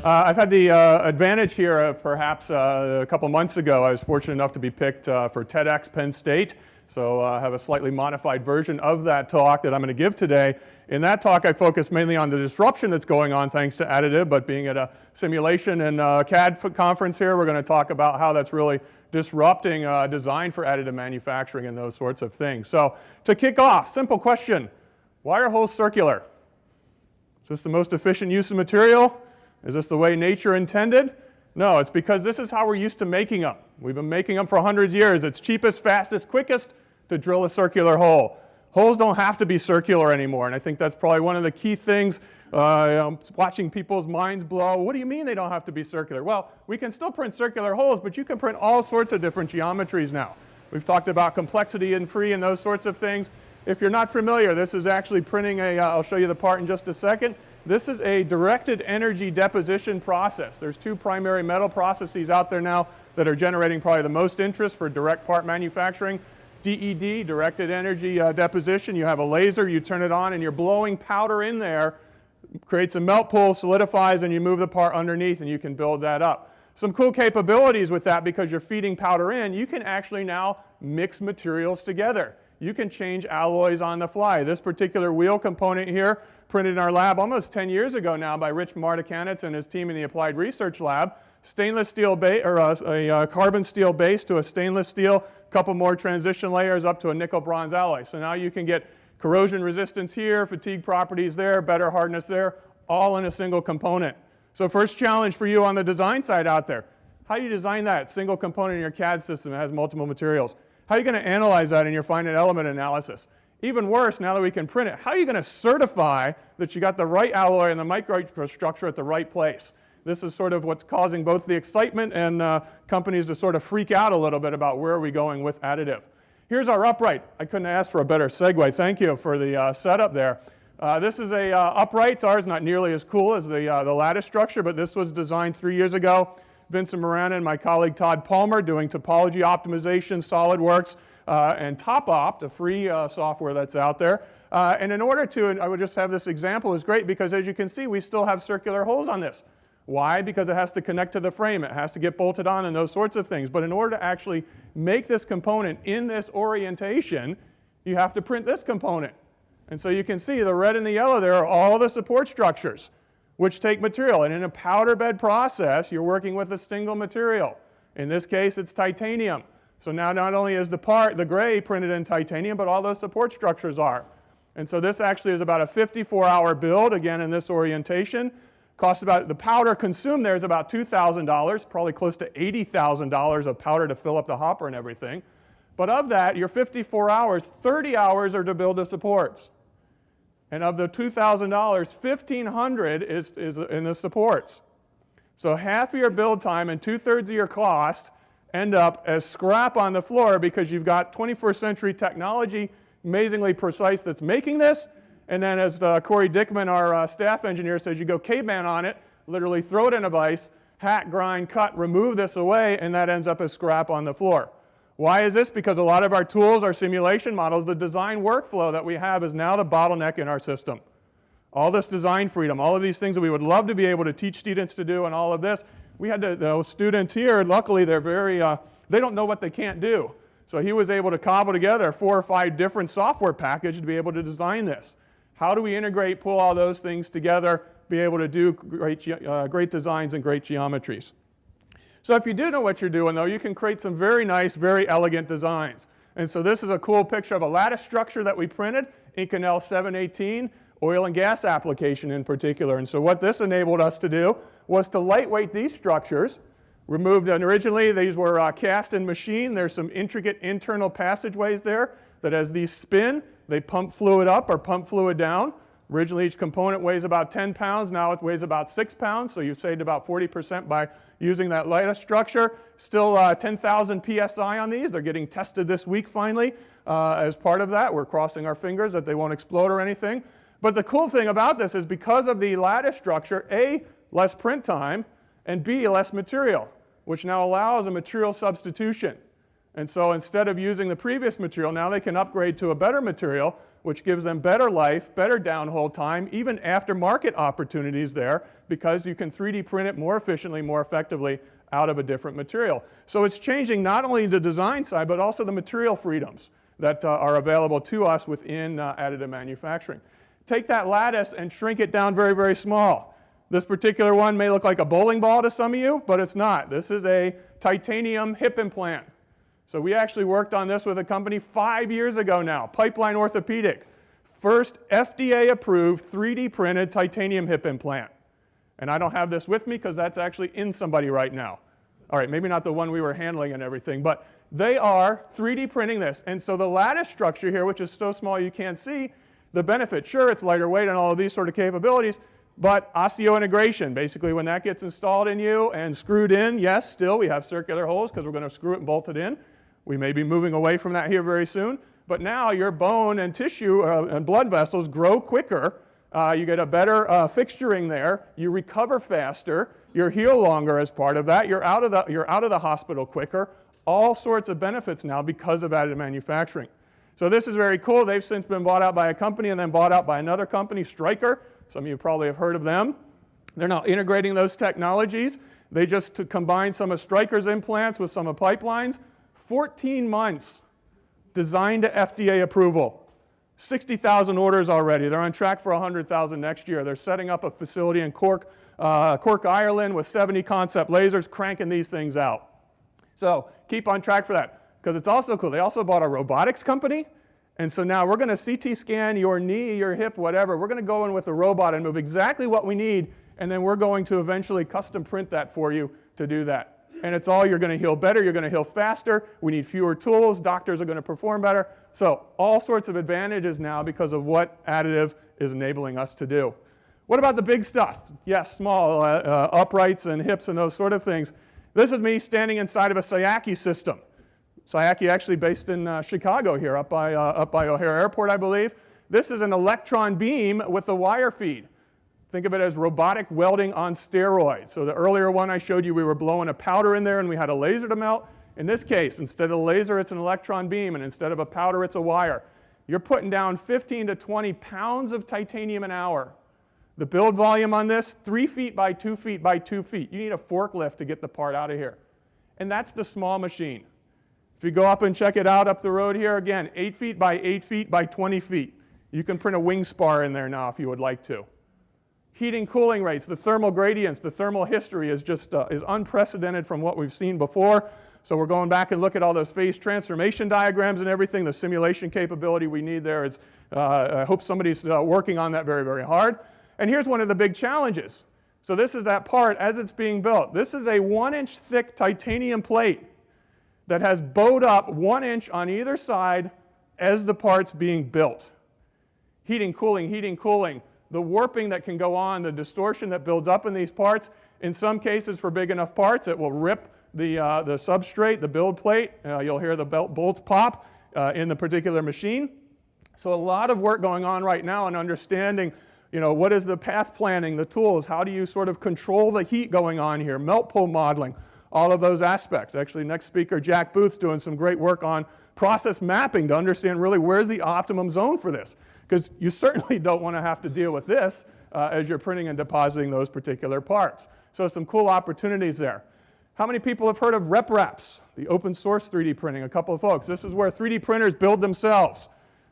I've had the advantage here of perhaps a couple months ago, I was fortunate enough to be picked for TEDx Penn State. So I have a slightly modified version of that talk that I'm going to give today. In that talk, I focus mainly on the disruption that's going on thanks to additive, but being at a simulation and CAD conference here, we're going to talk about how that's really disrupting design for additive manufacturing and those sorts of things. So to kick off, simple question, why are holes circular? Is this the most efficient use of material? Is this the way nature intended? No, it's because this is how we're used to making them. We've been making them for 100 years. It's cheapest, fastest, quickest to drill a circular hole. Holes don't have to be circular anymore, and I think that's probably one of the key things, watching people's minds blow. What do you mean they don't have to be circular? Well, we can still print circular holes, but you can print all sorts of different geometries now. We've talked about complexity and free and those sorts of things. If you're not familiar, this is actually printing I'll show you the part in just a second. This is a directed energy deposition process. There's two primary metal processes out there now that are generating probably the most interest for direct part manufacturing. DED, directed energy deposition. You have a laser, you turn it on, and you're blowing powder in there, creates a melt pool, solidifies, and you move the part underneath, and you can build that up. Some cool capabilities with that, because you're feeding powder in, you can actually now mix materials together. You can change alloys on the fly. This particular wheel component here, printed in our lab almost 10 years ago now by Rich Martikanitz and his team in the Applied Research Lab. Stainless steel base, or a carbon steel base to a stainless steel, couple more transition layers up to a nickel bronze alloy. So now you can get corrosion resistance here, fatigue properties there, better hardness there, all in a single component. So first challenge for you on the design side out there, how do you design that single component in your CAD system that has multiple materials? How are you going to analyze that in your finite element analysis? Even worse, now that we can print it, how are you going to certify that you got the right alloy and the microstructure at the right place? This is sort of what's causing both the excitement and companies to sort of freak out a little bit about where are we going with additive. Here's our upright. I couldn't ask for a better segue. Thank you for the setup there. This is a upright. Ours not nearly as cool as the lattice structure, but this was designed 3 years ago. Vincent Moran and my colleague Todd Palmer doing topology optimization, SolidWorks, and TopOpt, a free software that's out there. And in order to, and I would just have this example, is great because as you can see, we still have circular holes on this. Why? Because it has to connect to the frame. It has to get bolted on and those sorts of things. But in order to actually make this component in this orientation, you have to print this component. And so you can see the red and the yellow there are all the support structures which take material. And in a powder bed process, you're working with a single material. In this case, it's titanium. So now not only is the part, the gray, printed in titanium, but all those support structures are. And so this actually is about a 54-hour build, again, in this orientation. Cost about, the powder consumed there is about $2,000, probably close to $80,000 of powder to fill up the hopper and everything. But of that, your 54 hours, 30 hours are to build the supports. And of the $2,000, $1,500 is in the supports. So half of your build time and 2/3 of your cost end up as scrap on the floor because you've got 21st century technology, amazingly precise, that's making this. And then as Corey Dickman, our staff engineer, says, you go caveman on it, literally throw it in a vise, hack, grind, cut, remove this away, and that ends up as scrap on the floor. Why is this? Because a lot of our tools, our simulation models, the design workflow that we have is now the bottleneck in our system. All this design freedom, all of these things that we would love to be able to teach students to do and all of this, we had those students here, luckily they're very, they don't know what they can't do. So he was able to cobble together 4 or 5 different software packages to be able to design this. How do we integrate, pull all those things together, be able to do great designs and great geometries? So if you do know what you're doing, though, you can create some very nice, very elegant designs. And so this is a cool picture of a lattice structure that we printed, Inconel 718, oil and gas application in particular. And so what this enabled us to do was to lightweight these structures. Removed, and originally these were cast and machined. There's some intricate internal passageways there that as these spin, they pump fluid up or pump fluid down. Originally each component weighs about 10 pounds, now it weighs about 6 pounds, so you've saved about 40% by using that lattice structure. Still 10,000 PSI on these. They're getting tested this week finally. As part of that, we're crossing our fingers that they won't explode or anything. But the cool thing about this is because of the lattice structure, A, less print time, and B, less material, which now allows a material substitution. And so instead of using the previous material, now they can upgrade to a better material, which gives them better life, better downhole time, even aftermarket opportunities there, because you can 3D print it more efficiently, more effectively out of a different material. So it's changing not only the design side, but also the material freedoms that are available to us within additive manufacturing. Take that lattice and shrink it down very, very small. This particular one may look like a bowling ball to some of you, but it's not. This is a titanium hip implant. So we actually worked on this with a company 5 years ago now, Pipeline Orthopedic. First FDA-approved 3D printed titanium hip implant. And I don't have this with me because that's actually in somebody right now. All right, maybe not the one we were handling and everything, but they are 3D printing this. And so the lattice structure here, which is so small you can't see, the benefit, sure, it's lighter weight and all of these sort of capabilities, but osseointegration, basically when that gets installed in you and screwed in, yes, still we have circular holes because we're going to screw it and bolt it in. We may be moving away from that here very soon, but now your bone and tissue and blood vessels grow quicker. You get a better fixturing there. You recover faster. You heal longer as part of that. You're out of the hospital quicker. All sorts of benefits now because of additive manufacturing. So this is very cool. They've since been bought out by a company and then bought out by another company, Stryker. Some of you probably have heard of them. They're now integrating those technologies. They just combined some of Stryker's implants with some of Pipeline's. 14 months designed to FDA approval. 60,000 orders already. They're on track for 100,000 next year. They're setting up a facility in Cork, Ireland with 70 concept lasers, cranking these things out. So keep on track for that, because it's also cool. They also bought a robotics company, and so now we're going to CT scan your knee, your hip, whatever. We're going to go in with a robot and move exactly what we need, and then we're going to eventually custom print that for you to do that. And it's all, you're going to heal better, you're going to heal faster, we need fewer tools, doctors are going to perform better. So all sorts of advantages now because of what additive is enabling us to do. What about the big stuff? Yes, small uprights and hips and those sort of things. This is me standing inside of a Sayaki system. Sayaki actually based in Chicago here, up by O'Hare Airport, I believe. This is an electron beam with a wire feed. Think of it as robotic welding on steroids. So the earlier one I showed you, we were blowing a powder in there and we had a laser to melt. In this case, instead of a laser, it's an electron beam, and instead of a powder, it's a wire. You're putting down 15 to 20 pounds of titanium an hour. The build volume on this, 3 feet by 2 feet by 2 feet. You need a forklift to get the part out of here. And that's the small machine. If you go up and check it out up the road here, again, 8 feet by 8 feet by 20 feet. You can print a wing spar in there now if you would like to. Heating, cooling rates, the thermal gradients, the thermal history is just is unprecedented from what we've seen before. So we're going back and look at all those phase transformation diagrams and everything. The simulation capability we need there is, I hope somebody's working on that very, very hard. And here's one of the big challenges. So this is that part as it's being built. This is a 1-inch thick titanium plate that has bowed up 1 inch on either side as the part's being built. Heating, cooling. The warping that can go on, the distortion that builds up in these parts. In some cases, for big enough parts, it will rip the substrate, the build plate. You'll hear the bolts pop in the particular machine. So a lot of work going on right now in understanding, what is the path planning, the tools, how do you sort of control the heat going on here, melt pool modeling, all of those aspects. Actually, next speaker, Jack Booth's doing some great work on process mapping to understand really where's the optimum zone for this. Because you certainly don't want to have to deal with this as you're printing and depositing those particular parts. So some cool opportunities there. How many people have heard of RepRaps, the open source 3D printing? A couple of folks. This is where 3D printers build themselves.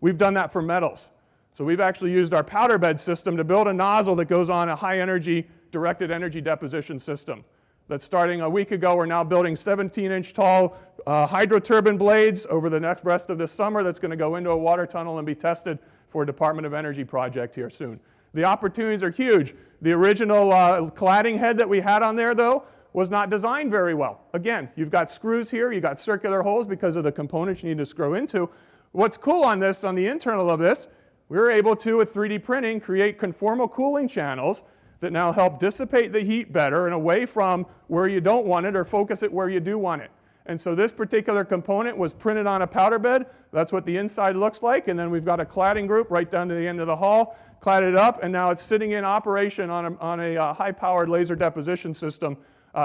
We've done that for metals. So we've actually used our powder bed system to build a nozzle that goes on a high energy directed energy deposition system. That's starting a week ago. We're now building 17-inch tall hydroturbine blades over the rest of this summer that's going to go into a water tunnel and be tested for a Department of Energy project here soon. The opportunities are huge. The original cladding head that we had on there, though, was not designed very well. Again, you've got screws here, you've got circular holes because of the components you need to screw into. What's cool on this, on the internal of this, we were able to, with 3D printing, create conformal cooling channels that now help dissipate the heat better and away from where you don't want it or focus it where you do want it. And so this particular component was printed on a powder bed. That's what the inside looks like. And then we've got a cladding group right down to the end of the hall, cladded it up, and now it's sitting in operation on a high-powered laser deposition system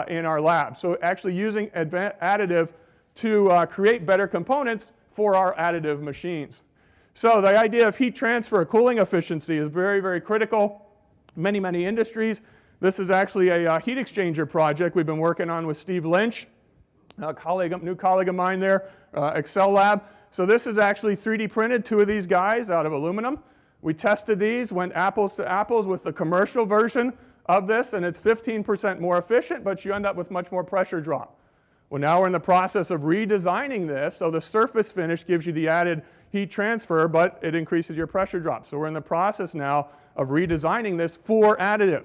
in our lab. So actually using additive to create better components for our additive machines. So the idea of heat transfer, cooling efficiency is very, very critical. Many, many industries. This is actually a heat exchanger project we've been working on with Steve Lynch, a new colleague of mine there, Excel Lab. So this is actually 3D printed, 2 of these guys out of aluminum. We tested these, went apples to apples with the commercial version of this, and it's 15% more efficient, but you end up with much more pressure drop. Well, now we're in the process of redesigning this, so the surface finish gives you the added heat transfer, but it increases your pressure drop. So we're in the process now of redesigning this for additive.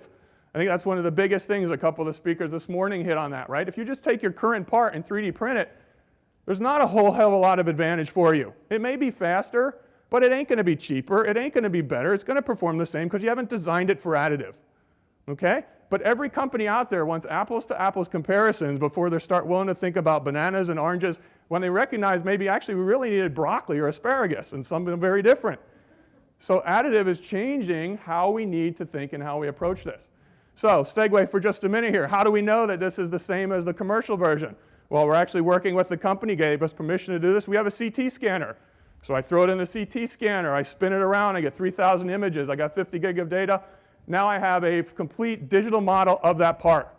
I think that's one of the biggest things a couple of the speakers this morning hit on that, right? If you just take your current part and 3D print it, there's not a whole hell of a lot of advantage for you. It may be faster, but it ain't going to be cheaper. It ain't going to be better. It's going to perform the same because you haven't designed it for additive, okay? But every company out there wants apples to apples comparisons before they start willing to think about bananas and oranges when they recognize maybe actually we really needed broccoli or asparagus and something very different. So additive is changing how we need to think and how we approach this. So segue for just a minute here. How do we know that this is the same as the commercial version? Well, we're actually working with the company, gave us permission to do this. We have a CT scanner. So I throw it in the CT scanner, I spin it around, I get 3,000 images, I got 50 gig of data. Now I have a complete digital model of that part.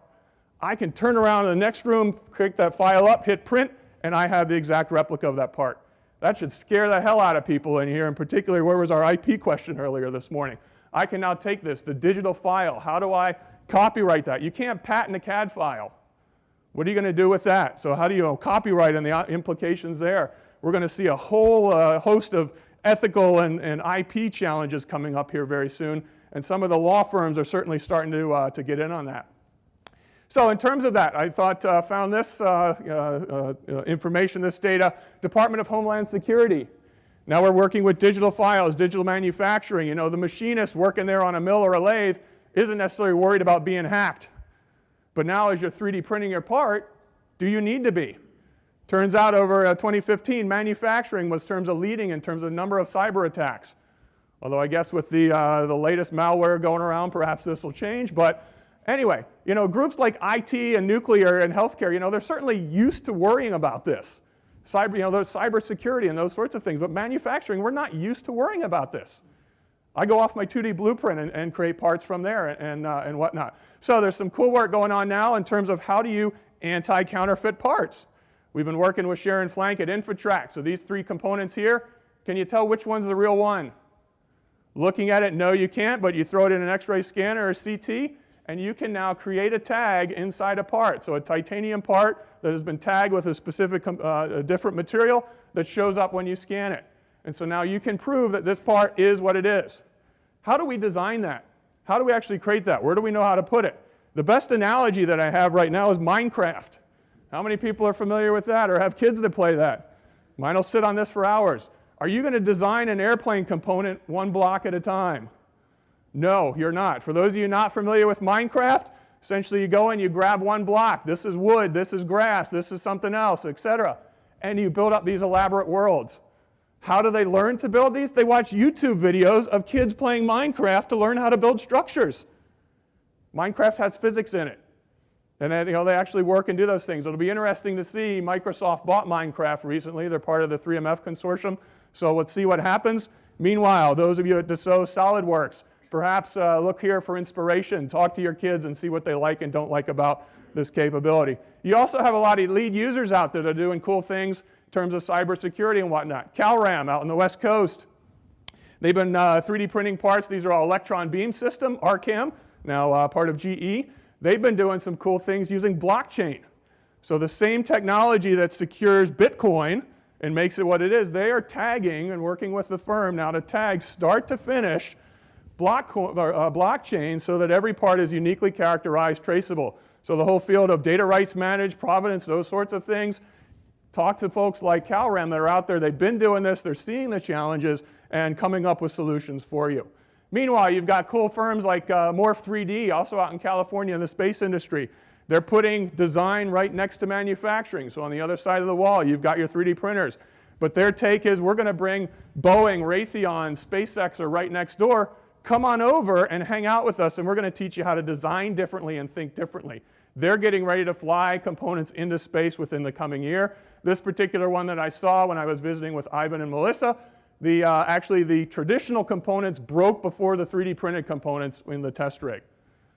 I can turn around in the next room, click that file up, hit print, and I have the exact replica of that part. That should scare the hell out of people in here, in particular, where was our IP question earlier this morning? I can now take this, the digital file. How do I copyright that? You can't patent a CAD file. What are you going to do with that? So how do you copyright and the implications there? We're going to see a whole host of ethical and IP challenges coming up here very soon, and some of the law firms are certainly starting to get in on that. So in terms of that, I found this information, this data, Department of Homeland Security. Now we're working with digital files, digital manufacturing. You know, the machinist working there on a mill or a lathe isn't necessarily worried about being hacked. But now as you're 3D printing your part, do you need to be? Turns out over 2015, manufacturing was leading in terms of number of cyber attacks. Although I guess with the latest malware going around, perhaps this will change. But anyway, you know, groups like IT and nuclear and healthcare, you know, they're certainly used to worrying about this. There's cyber security and those sorts of things. But manufacturing, we're not used to worrying about this. I go off my 2D blueprint and create parts from there and whatnot. So there's some cool work going on now in terms of how do you anti-counterfeit parts. We've been working with Sharon Flank at Infotrack. So these 3 components here, can you tell which one's the real one? Looking at it, no you can't, but you throw it in an X-ray scanner or CT, and you can now create a tag inside a part. So a titanium part that has been tagged with a specific a different material that shows up when you scan it. And so now you can prove that this part is what it is. How do we design that? How do we actually create that? Where do we know how to put it? The best analogy that I have right now is Minecraft. How many people are familiar with that or have kids that play that? Mine will sit on this for hours. Are you going to design an airplane component one block at a time? No, you're not. For those of you not familiar with Minecraft, essentially you go and you grab one block. This is wood, this is grass, this is something else, etc. And you build up these elaborate worlds. How do they learn to build these? They watch YouTube videos of kids playing Minecraft to learn how to build structures. Minecraft has physics in it. And then, they actually work and do those things. It'll be interesting to see. Microsoft bought Minecraft recently. They're part of the 3MF consortium. So let's see what happens. Meanwhile, those of you at Dassault SolidWorks, perhaps look here for inspiration. Talk to your kids and see what they like and don't like about this capability. You also have a lot of lead users out there that are doing cool things in terms of cybersecurity and whatnot. CalRAM out on the West Coast. They've been 3D printing parts. These are all electron beam system, RCAM, now part of GE. They've been doing some cool things using blockchain. So the same technology that secures Bitcoin and makes it what it is, they are tagging and working with the firm now to tag start to finish blockchain so that every part is uniquely characterized, traceable. So the whole field of data rights managed, provenance, those sorts of things. Talk to folks like CalRAM that are out there. They've been doing this. They're seeing the challenges and coming up with solutions for you. Meanwhile, you've got cool firms like Morph 3D, also out in California in the space industry. They're putting design right next to manufacturing. So on the other side of the wall, you've got your 3D printers. But their take is we're going to bring Boeing, Raytheon, SpaceX are right next door. Come on over and hang out with us, and we're going to teach you how to design differently and think differently. They're getting ready to fly components into space within the coming year. This particular one that I saw when I was visiting with Ivan and Melissa, actually the traditional components broke before the 3D printed components in the test rig.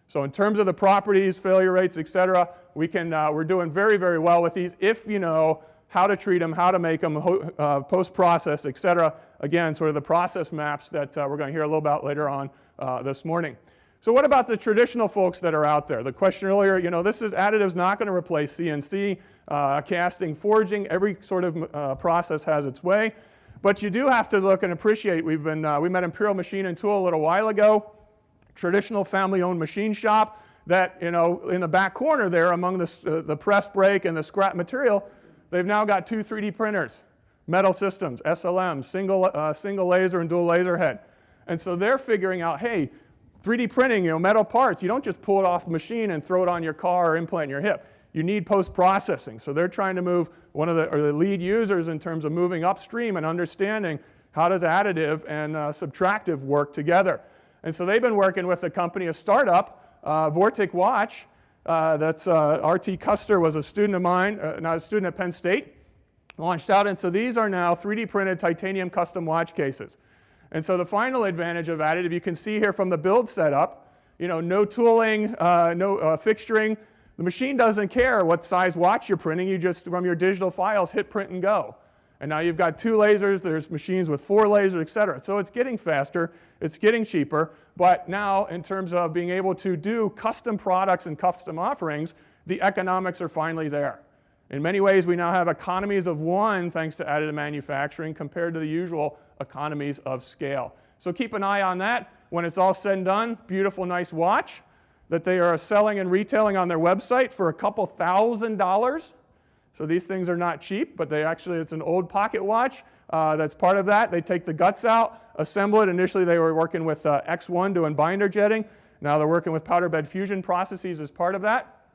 So in terms of the properties, failure rates, et cetera, we're doing very, very well with these if you know how to treat them, how to make them, post-process, et cetera. Again, sort of the process maps that we're going to hear a little about later on this morning. So what about the traditional folks that are out there? The question earlier, this is additive's not going to replace CNC, casting, forging. Every sort of process has its way. But you do have to look and appreciate, we met Imperial Machine and Tool a little while ago, traditional family-owned machine shop that, in the back corner there among the press brake and the scrap material, they've now got 2 3D printers, metal systems, SLM, single laser and dual laser head. And so they're figuring out, hey, 3D printing, metal parts, you don't just pull it off the machine and throw it on your car or implant in your hip. You need post-processing. So they're trying to move one of the lead users in terms of moving upstream and understanding how does additive and subtractive work together. And so they've been working with a company, a startup, Vortic Watch. That's R.T. Custer was a student of mine, not a student at Penn State, launched out. And so these are now 3D printed titanium custom watch cases. And so the final advantage of additive, you can see here from the build setup, no tooling, no fixturing. The machine doesn't care what size watch you're printing. You just, from your digital files, hit print and go. And now you've got 2 lasers. There's machines with 4 lasers, et cetera. So it's getting faster. It's getting cheaper. But now, in terms of being able to do custom products and custom offerings, the economics are finally there. In many ways, we now have economies of one thanks to additive manufacturing compared to the usual economies of scale. So keep an eye on that. When it's all said and done, beautiful, nice watch that they are selling and retailing on their website for a couple $1,000s. So these things are not cheap, but it's an old pocket watch that's part of that. They take the guts out, assemble it. Initially, they were working with X1 doing binder jetting. Now they're working with powder bed fusion processes as part of that.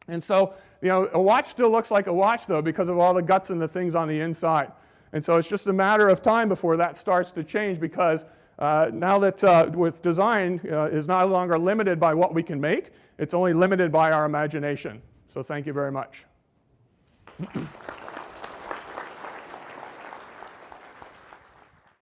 And so, a watch still looks like a watch, though, because of all the guts and the things on the inside. And so it's just a matter of time before that starts to change, because now that with design is no longer limited by what we can make, it's only limited by our imagination. So thank you very much.